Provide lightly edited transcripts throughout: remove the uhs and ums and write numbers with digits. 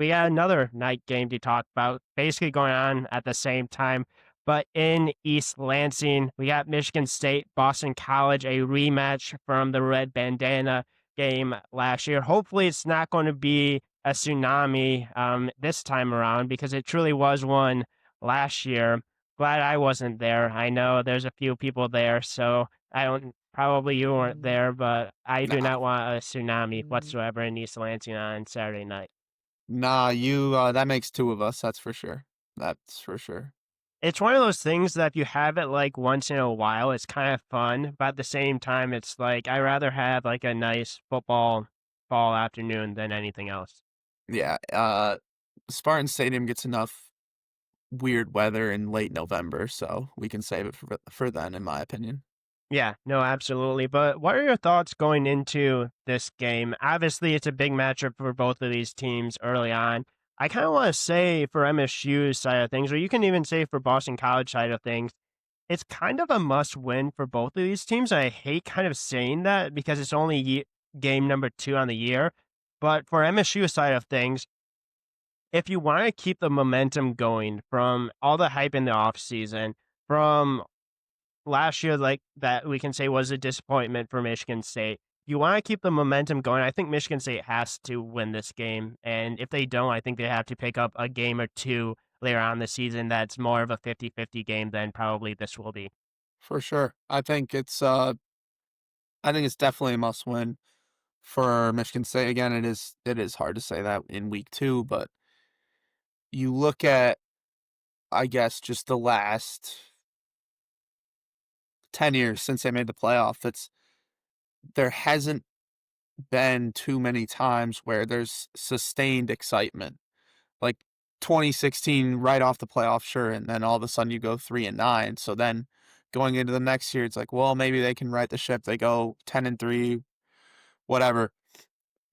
we got another night game to talk about, basically going on at the same time. But in East Lansing, we got Michigan State, Boston College, a rematch from the Red Bandana game last year. Hopefully, it's not going to be a tsunami this time around because it truly was one last year. Glad I wasn't there. I know there's a few people there, so I don't. Probably you weren't there, but I do Nah, not want a tsunami whatsoever in East Lansing on Saturday night. nah, that makes two of us, that's for sure. That's for sure. It's one of those things that if you have it like once in a while, it's kind of fun, but at the same time, it's like I rather have like a nice football fall afternoon than anything else. Yeah, Spartan Stadium gets enough weird weather in late November, so we can save it for then, in my opinion. Yeah, no, absolutely. But what are your thoughts going into this game? Obviously, it's a big matchup for both of these teams early on. I kind of want to say for MSU's side of things, or you can even say for Boston College side of things, it's kind of a must win for both of these teams. I hate kind of saying that because it's only game number 2 on the year. But for MSU side of things, if you want to keep the momentum going from all the hype in the offseason, from last year, like that we can say was a disappointment for Michigan State. You want to keep the momentum going. I think Michigan State has to win this game. And if they don't, I think they have to pick up a game or two later on the season that's more of a 50-50 game than probably this will be. For sure. I think it's definitely a must win for Michigan State. Again, it is hard to say that in week 2, but you look at, I guess, just the last 10 years since they made the playoff. There hasn't been too many times where there's sustained excitement. Like 2016, right off the playoff, sure, and then all of a sudden you go 3-9. So then going into the next year, it's like, well, maybe they can right the ship. They go 10-3, whatever.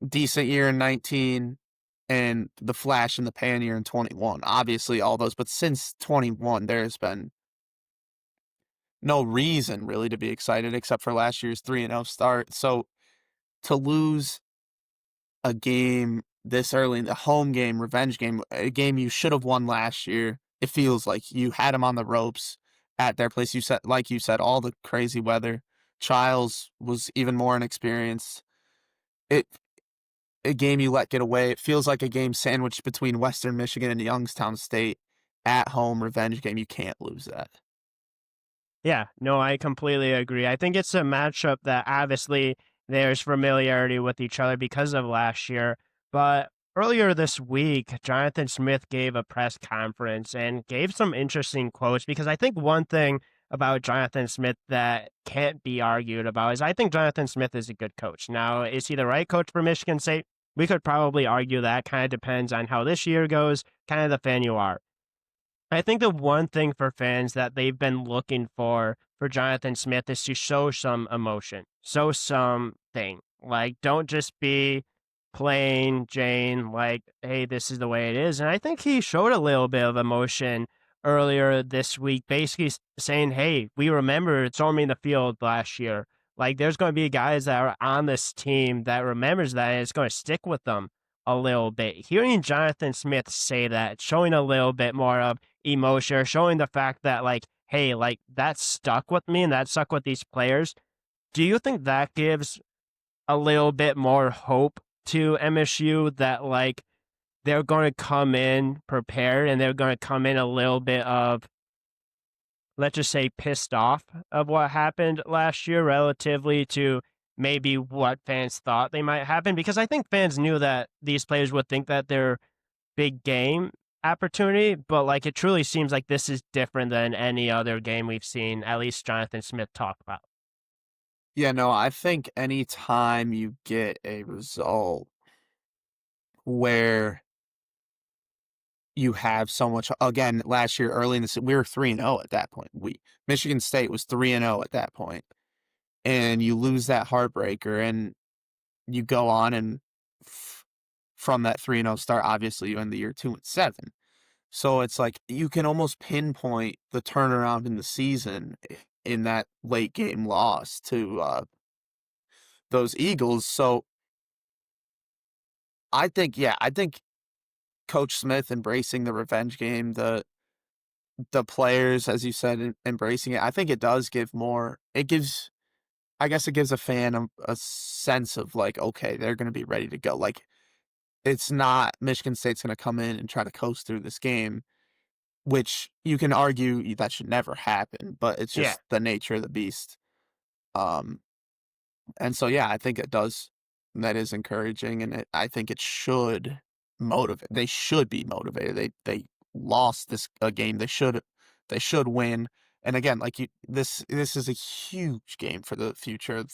Decent year in 19, and the flash in the pan year in 21. Obviously, all those, but since 21, there's been no reason really to be excited except for last year's 3-0 start. So to lose a game this early, in the home game, revenge game, a game you should have won last year. It feels like you had them on the ropes at their place. Like you said, all the crazy weather. Chiles was even more inexperienced. It A game you let get away. It feels like a game sandwiched between Western Michigan and Youngstown State at home revenge game. You can't lose that. Yeah, no, I completely agree. I think it's a matchup that obviously there's familiarity with each other because of last year. But earlier this week, Jonathan Smith gave a press conference and gave some interesting quotes because I think one thing about Jonathan Smith that can't be argued about is I think Jonathan Smith is a good coach. Now, is he the right coach for Michigan State? We could probably argue that. Kind of depends on how this year goes, kind of the fan you are. I think the one thing for fans that they've been looking for Jonathan Smith is to show some emotion, show something. Like, don't just be plain Jane, like, hey, this is the way it is. And I think he showed a little bit of emotion earlier this week, basically saying, hey, we remember throwing me in the field last year. Like, there's going to be guys that are on this team that remembers that, and it's going to stick with them a little bit. Hearing Jonathan Smith say that, showing a little bit more of emotion, showing the fact that like, hey, like that stuck with me and that stuck with these players. Do you think that gives a little bit more hope to MSU that like they're going to come in prepared and they're going to come in a little bit of, let's just say, pissed off of what happened last year relatively to maybe what fans thought they might happen? Because I think fans knew that these players would think that they're big game opportunity, but like it truly seems like this is different than any other game we've seen, at least Jonathan Smith talk about. Yeah, no, I think anytime you get a result where you have so much, again, last year early in the season, we were 3-0 at that point. Michigan State was 3-0 at that point, and you lose that heartbreaker, and you go on and from that 3-0 start, obviously you end the year 2-7. So it's like you can almost pinpoint the turnaround in the season in that late game loss to those Eagles. So I think, yeah, I think Coach Smith embracing the revenge game, the players, as you said, embracing it. I think it does give more. It gives, I guess, it gives a fan a sense of like, okay, they're going to be ready to go. Like it's not Michigan State's going to come in and try to coast through this game, which you can argue that should never happen, but it's Yeah. just the nature of the beast. Um, and so yeah, I think it does. That is encouraging, and I think it should motivate. They should be motivated. They lost this a game. They should win. And again, like this is a huge game for the future of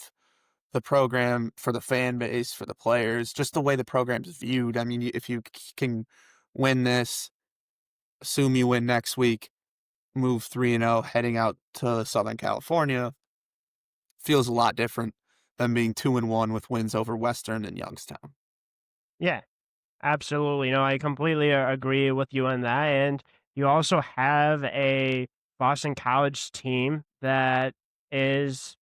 the program, for the fan base, for the players, just the way the program's viewed. I mean, if you can win this, assume you win next week, move 3-0, heading out to Southern California, feels a lot different than being 2-1 with wins over Western and Youngstown. Yeah. Absolutely. No, I completely agree with you on that. And you also have a Boston College team that is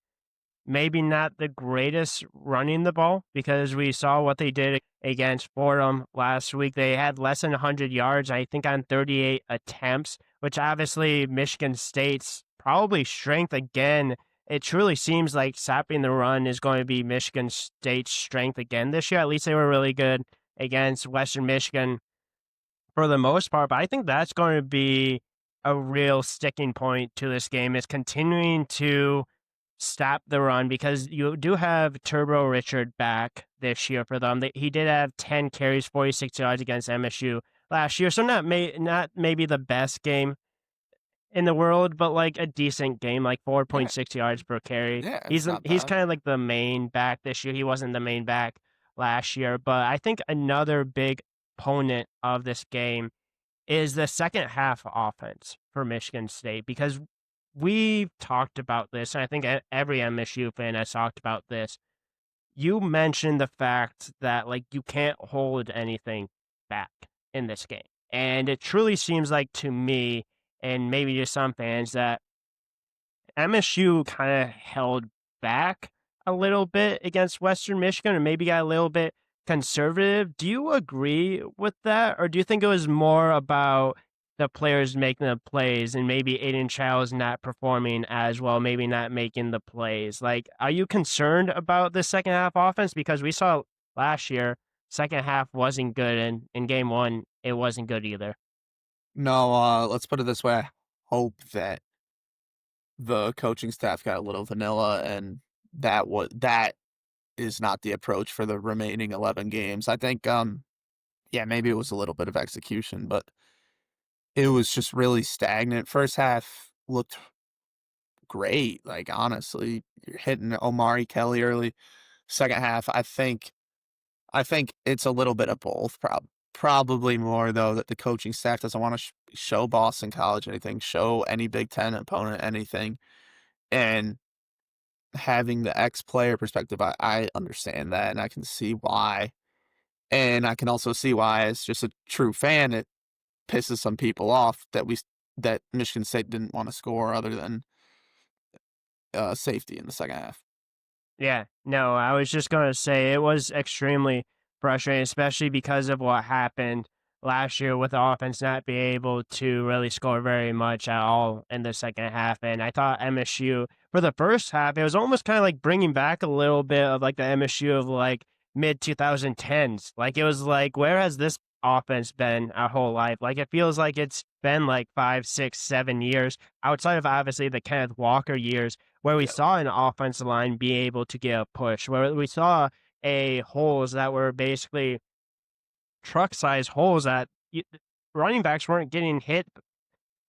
maybe not the greatest running the ball because we saw what they did against Fordham last week. They had less than 100 yards, I think, on 38 attempts, which obviously Michigan State's probably strength again. It truly seems like stopping the run is going to be Michigan State's strength again this year. At least they were really good against Western Michigan for the most part, but I think that's going to be a real sticking point to this game is continuing to stop the run because you do have Turbo Richard back this year for them. He did have 10 carries, 46 yards against MSU last year, so not maybe the best game in the world, but like a decent game, like Yeah, 4.6 yards per carry. yeah, He's it's not he's bad. kind of like the main back this year. He wasn't the main back last year, but I think another big opponent of this game is the second half offense for Michigan State because we've talked about this, and I think every MSU fan has talked about this. You mentioned the fact that like you can't hold anything back in this game. And it truly seems like to me, and maybe to some fans, that MSU kind of held back a little bit against Western Michigan or maybe got a little bit conservative. Do you agree with that? Or do you think it was more about the players making the plays and maybe Aidan Chiles not performing as well, maybe not making the plays? Like, are you concerned about the second half offense? Because we saw last year, second half wasn't good, and in game one, it wasn't good either. No, let's put it this way. I hope that the coaching staff got a little vanilla, and that is not the approach for the remaining 11 games. I think, yeah, maybe it was a little bit of execution, but it was just really stagnant. First half looked great. Like honestly, you're hitting Omari Kelly early. Second half, I think it's a little bit of both. Probably more though that the coaching staff doesn't want to show Boston College anything, show any Big Ten opponent anything, and having the ex player perspective, I understand that and I can see why. And I can also see why, as just a true fan, it pisses some people off that Michigan State didn't want to score other than safety in the second half. Yeah, no, I was just going to say it was extremely frustrating, especially because of what happened last year with the offense not being able to really score very much at all in the second half. And I thought MSU, for the first half, it was almost kind of like bringing back a little bit of like the MSU of like mid 2010s. Like it was like, where has this offense been our whole life? Like it feels like it's been like 5, 6, 7 years outside of obviously the Kenneth Walker years where we Yeah, saw an offensive line be able to get a push, where we saw a holes that were basically truck size holes that running backs weren't getting hit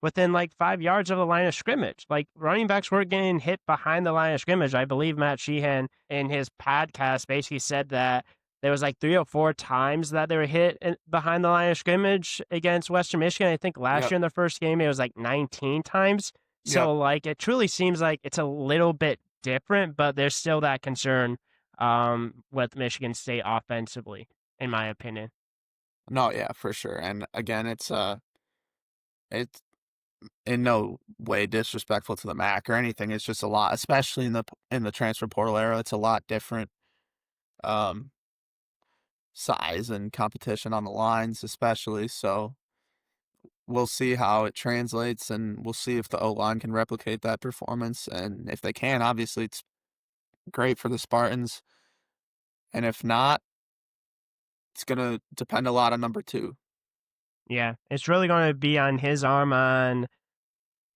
within like 5 yards of the line of scrimmage. Like running backs weren't getting hit behind the line of scrimmage. I believe Matt Sheehan in his podcast basically said that there was like 3 or 4 times that they were hit behind the line of scrimmage against Western Michigan. I think last yep, year in the first game it was like 19 times. yep. So like it truly seems like it's a little bit different, but there's still that concern with Michigan State offensively, in my opinion. No, yeah, for sure. And again, it's in no way disrespectful to the MAC or anything. It's just a lot, especially in the transfer portal era. It's a lot different. Um, size and competition on the lines, especially. So we'll see how it translates, and we'll see if the O line can replicate that performance. And if they can, obviously, it's great for the Spartans. And if not, it's going to depend a lot on number two. Yeah, it's really going to be on his arm on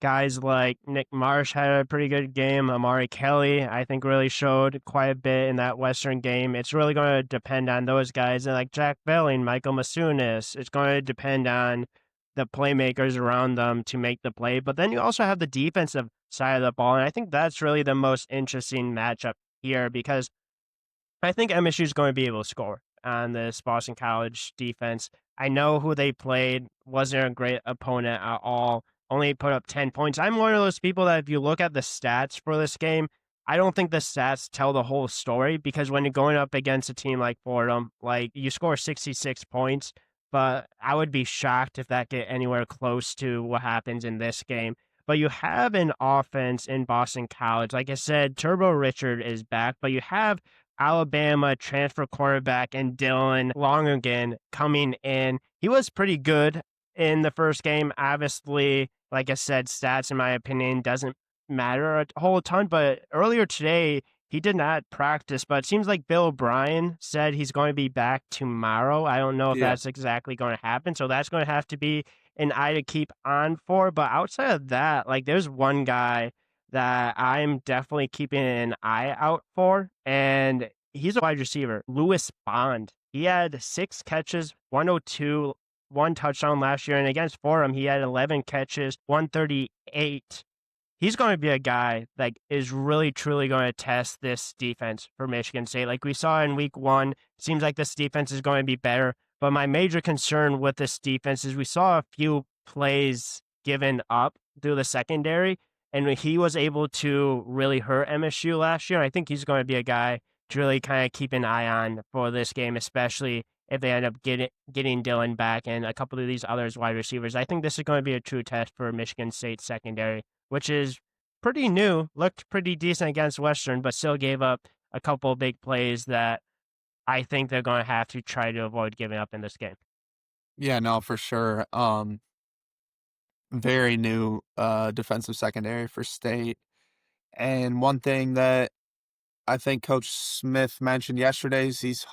guys like Nick Marsh had a pretty good game. Amari Kelly, I think, really showed quite a bit in that Western game. It's really going to depend on those guys and like Jack Belling, Michael Masunis. It's going to depend on the playmakers around them to make the play. But then you also have the defensive side of the ball. And I think that's really the most interesting matchup here because I think MSU is going to be able to score on this Boston College defense. I know who they played, wasn't a great opponent at all, only put up 10 points. I'm one of those people that if you look at the stats for this game, I don't think the stats tell the whole story because when you're going up against a team like Fordham, like you score 66 points, but I would be shocked if that get anywhere close to what happens in this game. But you have an offense in Boston College. Like I said, Turbo Richard is back, but you have Alabama transfer quarterback and Dylan Lonergan coming in. He was pretty good in the first game. Obviously, like I said, stats, in my opinion, doesn't matter a whole ton. But earlier today, he did not practice, but it seems like Bill O'Brien said he's going to be back tomorrow. I don't know if Yeah. that's exactly going to happen. So that's going to have to be an eye to keep on for. But outside of that, like there's one guy that I'm definitely keeping an eye out for, and he's a wide receiver, Lewis Bond. He had 6 catches, 102, one touchdown last year, and against Fordham, he had 11 catches, 138. He's going to be a guy that is really truly going to test this defense for Michigan State. Like we saw in week one, seems like this defense is going to be better. But my major concern with this defense is we saw a few plays given up through the secondary, and he was able to really hurt MSU last year. I think he's going to be a guy to really kind of keep an eye on for this game, especially if they end up getting Dylan back and a couple of these others wide receivers. I think this is going to be a true test for Michigan State's secondary, which is pretty new, looked pretty decent against Western, but still gave up a couple of big plays that I think they're going to have to try to avoid giving up in this game. Yeah, no, for sure. Very new defensive secondary for state. And one thing that I think Coach Smith mentioned yesterday is he's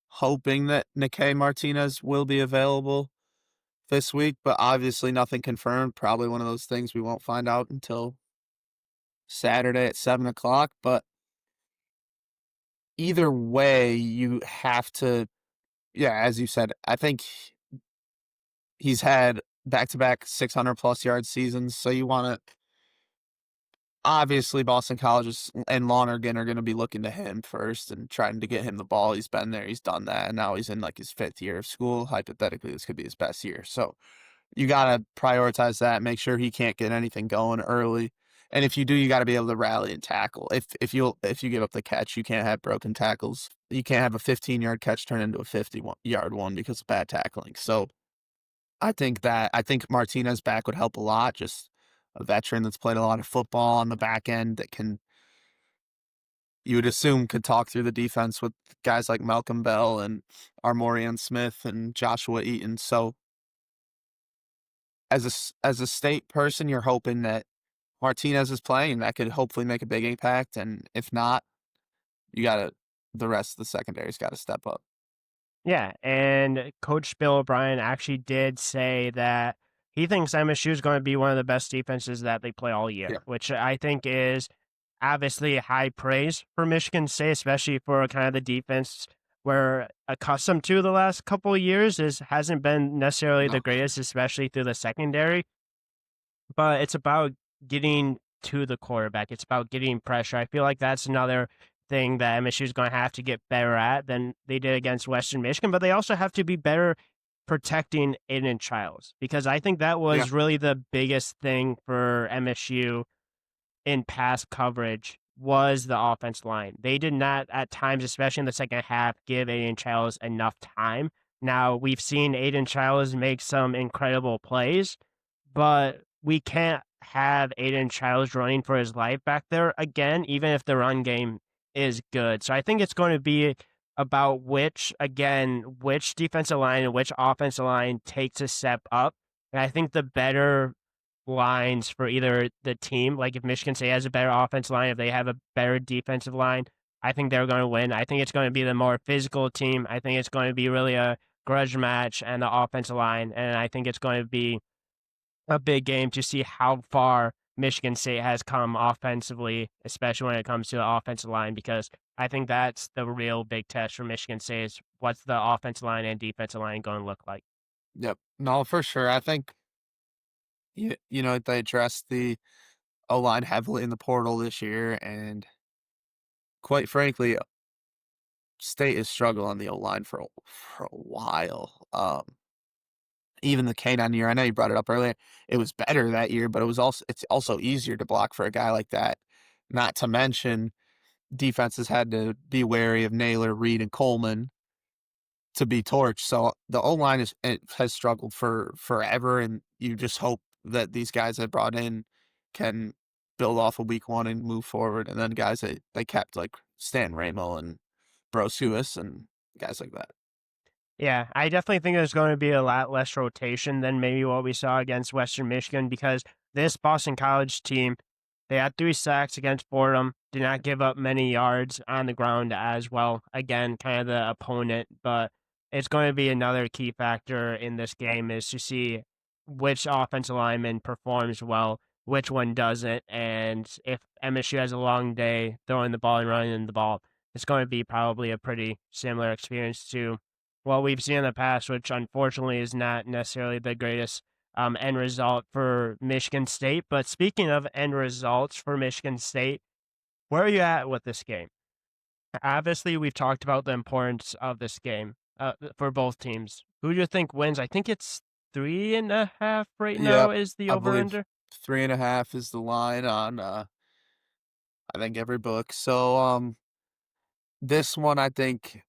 hoping that Nikkei Martinez will be available this week, but obviously nothing confirmed. Probably one of those things we won't find out until Saturday at 7 o'clock. But either way, you have to, yeah, as you said, I think he's had back to back 600 plus yard seasons. So you want to, obviously, Boston College and Lonergan are going to be looking to him first and trying to get him the ball. He's been there, he's done that, and now he's in like his 5th year of school. Hypothetically, this could be his best year. So you got to prioritize that, make sure he can't get anything going early. And if you do, you got to be able to rally and tackle. If you give up the catch, you can't have broken tackles. You can't have a 15-yard catch turn into a 50-yard one because of bad tackling. So I think Martinez back would help a lot. Just a veteran that's played a lot of football on the back end that can, you would assume, could talk through the defense with guys like Malcolm Bell and Armorian Smith and Joshua Eaton. So as a state person, you're hoping that Martinez is playing. That could hopefully make a big impact. And if not, you got to, the rest of the secondary's got to step up. Yeah, and Coach Bill O'Brien actually did say that he thinks MSU is going to be one of the best defenses that they play all Yeah. year, which I think is obviously high praise for Michigan State, especially for kind of the defense we're accustomed to the last couple of years. Is hasn't been necessarily the No. greatest, especially through the secondary. But it's about getting to the quarterback. It's about getting pressure. I feel like that's another thing that MSU is going to have to get better at than they did against Western Michigan. But they also have to be better protecting Aidan Chiles because I think that Yeah. was really the biggest thing for MSU in pass coverage was the offense line. They did not at times, especially in the second half, give Aidan Chiles enough time. Now we've seen Aidan Chiles make some incredible plays, but we can't have Aidan Chiles running for his life back there again, even if the run game is good. So I think it's going to be about which defensive line and which offensive line takes a step up. And I think the better lines for either the team, like if Michigan State has a better offensive line, if they have a better defensive line, I think they're going to win. I think it's going to be the more physical team. I think it's going to be really a grudge match and the offensive line. And I think it's going to be a big game to see how far Michigan State has come offensively, especially when it comes to the offensive line, because I think that's the real big test for Michigan State is what's the offensive line and defensive line going to look like. Yep. No, for sure. I think they addressed the O line heavily in the portal this year, and quite frankly, State has struggled on the O line for a while. Even the K9 year, I know you brought it up earlier. It was better that year, but it's also easier to block for a guy like that. Not to mention defenses had to be wary of Naylor, Reed, and Coleman to be torched. So the O line has struggled for forever, and you just hope that these guys that brought in can build off of week one and move forward. And then guys that they kept like Stan Ramo and Brosuis and guys like that. Yeah, I definitely think there's going to be a lot less rotation than maybe what we saw against Western Michigan because this Boston College team, they had 3 sacks against Fordham, did not give up many yards on the ground as well. Again, kind of the opponent, but it's going to be another key factor in this game is to see which offensive lineman performs well, which one doesn't, and if MSU has a long day throwing the ball and running the ball, it's going to be probably a pretty similar experience to what we've seen in the past, which unfortunately is not necessarily the greatest end result for Michigan State. But speaking of end results for Michigan State, where are you at with this game? Obviously, we've talked about the importance of this game for both teams. Who do you think wins? I think it's 3.5 right now Yep, is the I over believe under. 3.5 is the line on I think every book. So this one I think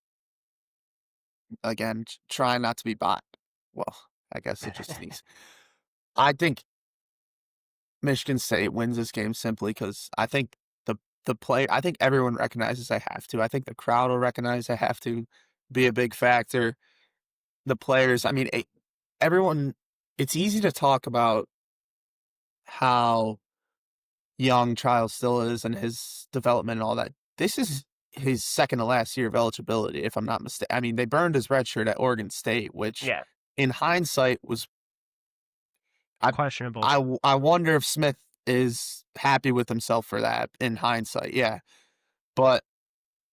again trying not to be bot. Well, I guess it just needs. I think Michigan State wins this game simply because I think the play. I think everyone recognizes they have to. I think the crowd will recognize they have to be a big factor. The players. I mean, everyone. It's easy to talk about how young Chiles still is and his development and all that. This is his second to last year of eligibility, if I'm not mistaken. I mean, they burned his red shirt at Oregon State, which Yeah, in hindsight was I questionable. I wonder if Smith is happy with himself for that in hindsight. Yeah. But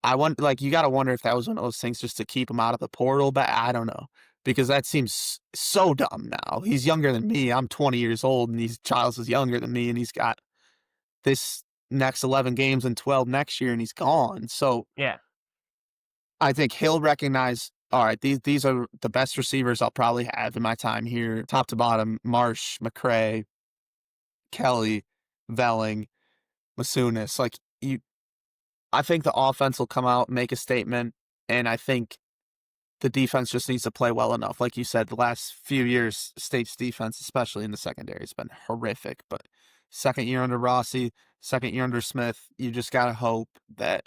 I want like you got to wonder if that was one of those things just to keep him out of the portal, but I don't know. Because that seems so dumb now. He's younger than me. I'm 20 years old and Chiles is younger than me and he's got this next 11 games and 12 next year and he's gone. So Yeah. I think he'll recognize, all right, these are the best receivers I'll probably have in my time here, top to bottom, Marsh, McCray, Kelly, Velling, Masunis. I think the offense will come out, make a statement, and I think the defense just needs to play well enough. Like you said, the last few years, State's defense, especially in the secondary, has been horrific. But second year under Rossi, second year under Smith, you just got to hope that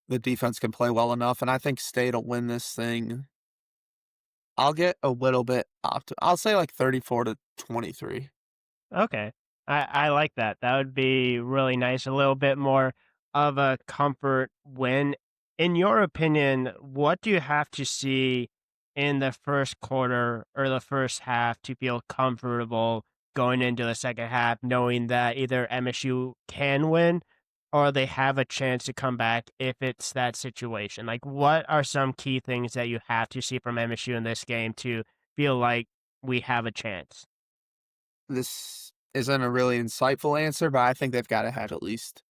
the defense can play well enough. And I think State will win this thing. I'll get a little bit I'll say like 34-23. Okay. I like that. That would be really nice. A little bit more of a comfort win. In your opinion, what do you have to see in the first quarter or the first half to feel comfortable going into the second half, knowing that either MSU can win or they have a chance to come back if it's that situation? Like, what are some key things that you have to see from MSU in this game to feel like we have a chance? This isn't a really insightful answer, but I think they've got to have at least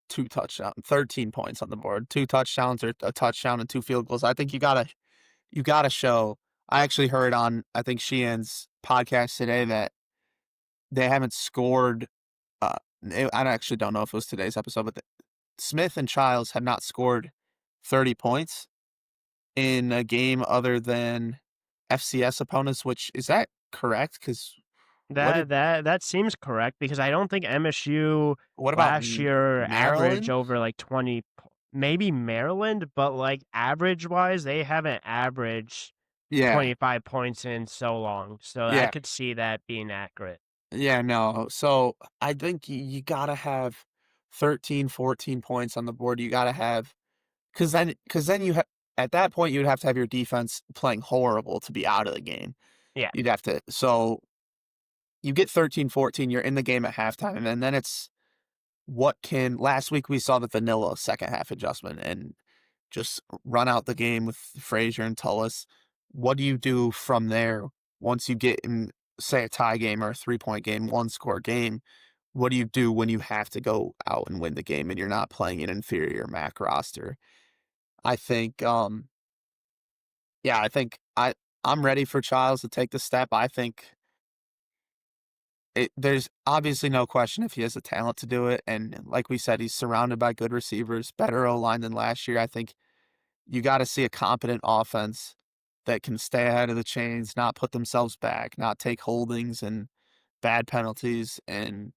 13 points on the board, 2 touchdowns or a touchdown and 2 field goals. I think you gotta show. I actually heard on I think Sheehan's podcast today that they haven't scored. Uh, I actually don't know if it was today's episode, but Smith and Childs have not scored 30 points in a game other than FCS opponents. Which is that correct? Because what did That seems correct because I don't think MSU what about last year averaged Maryland? over like 20. maybe Maryland, but, like, average-wise, they haven't averaged Yeah, 25 points in so long, so I yeah, could see that being accurate. yeah, no. So I think you gotta have 13, 14 points on the board. You gotta have because then at that point you'd have to have your defense playing horrible to be out of the game. Yeah, You'd have to so you get 13, 14, you're in the game at halftime, and then it's what can last week we saw the vanilla second half adjustment and just run out the game with Frazier and Tullis. What do you do from there once you get in, say, a tie game or a 3-point game, one score game? What do you do when you have to go out and win the game and you're not playing an inferior MAC roster? I think, yeah, I'm ready for Childs to take the step. I think there's obviously no question if he has the talent to do it, and like we said, he's surrounded by good receivers, better O-line than last year. I think you gotta see a competent offense that can stay ahead of the chains, not put themselves back, not take holdings and bad penalties, and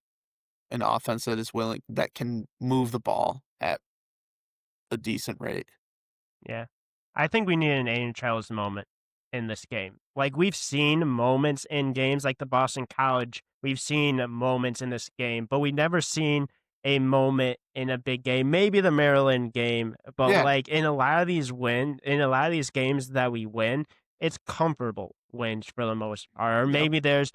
an offense that can move the ball at a decent rate. yeah. I think we need an Aidan Chiles moment in this game. Like, we've seen moments in games like the Boston College, we've seen moments in this game, but we've never seen a moment in a big game. Maybe the Maryland game, but, Yeah. like, in a lot of these games that we win, it's comfortable wins for the most part. Or Yep. maybe there's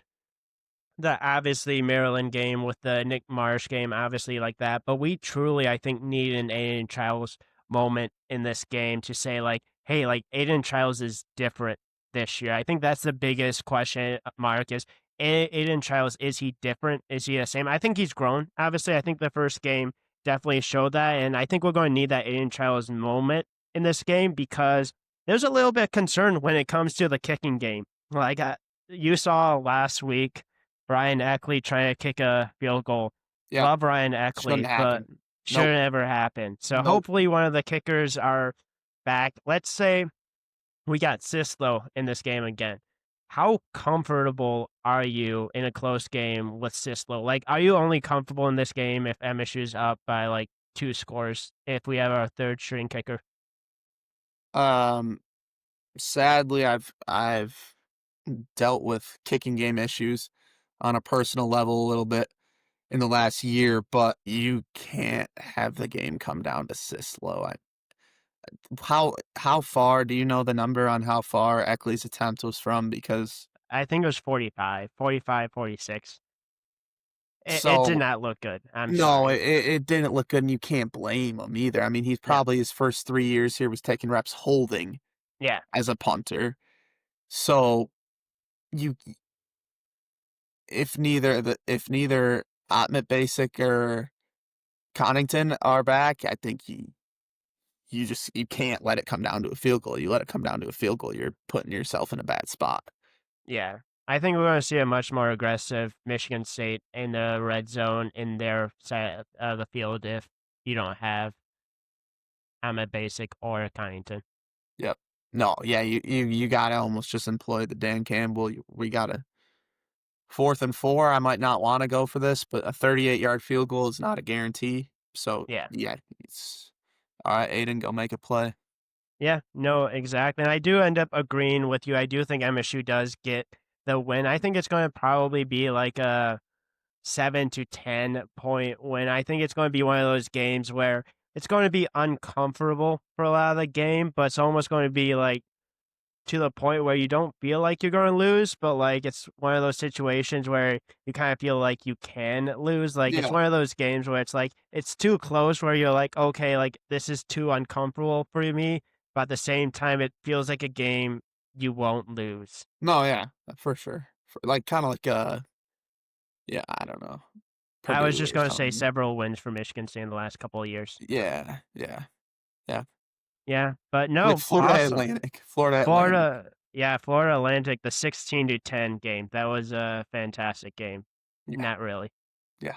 the obviously Maryland game with the Nick Marsh game, obviously like that. But we truly, I think, need an Aiden Childs moment in this game to say like, hey, like Aiden Childs is different this year. I think that's the biggest question mark is Aiden Childs, is he different? Is he the same? I think he's grown. Obviously, I think the first game definitely showed that. And I think we're going to need that Aiden Childs moment in this game because there's a little bit of concern when it comes to the kicking game. Like you saw last week Ryan Eckley trying to kick a field goal. Yep. Love Ryan Shouldn't Eckley, but happen. Nope. shouldn't ever happen. So Nope. hopefully one of the kickers are back. Let's say we got Sislo in this game again. How comfortable are you in a close game with Sislo? Like, are you only comfortable in this game if MSU's up by like 2 scores if we have our third string kicker? Um, Sadly, I've dealt with kicking game issues on a personal level a little bit in the last year, but you can't have the game come down to Sislo. How far do you know the number on how far Eckley's attempt was from? Because I think it was 45, 45, 46. It did so not look good. I'm no, sorry. it didn't look good, and you can't blame him either. I mean, he's Yeah. probably his first 3 years here was taking reps holding Yeah. as a punter. So you if neither Otmit Basic or Connington are back, I think you can't let it come down to a field goal. You let it come down to a field goal, you're putting yourself in a bad spot. Yeah. I think we're going to see a much more aggressive Michigan State in the red zone in their side of the field if you don't have Ahmed Basic or Connington. Yep. No, yeah, you gotta almost just employ the Dan Campbell. We gotta 4th and 4. I might not want to go for this, but a 38-yard field goal is not a guarantee. So Yeah. yeah, it's all right. Aiden, go make a play. Yeah. No, exactly. And I do end up agreeing with you. I do think MSU does get the win. I think it's going to probably be like a 7 to 10 point win. I think it's going to be one of those games where it's going to be uncomfortable for a lot of the game, but it's almost going to be like to the point where you don't feel like you're going to lose, but like it's one of those situations where you kind of feel like you can lose. Like it's Yeah. one of those games where it's like it's too close where you're like, okay, like this is too uncomfortable for me, but at the same time, it feels like a game you won't lose. No, yeah, for sure. Like kind of like yeah, I don't know, I was Purdue just or going to say something. several wins for Michigan State in the last couple of years. Yeah, yeah, yeah. Yeah, but Like no, Florida awesome. Atlantic, Florida Atlantic. Florida Atlantic, the 16 to 10 game. That was a fantastic game. Yeah, Not really. yeah.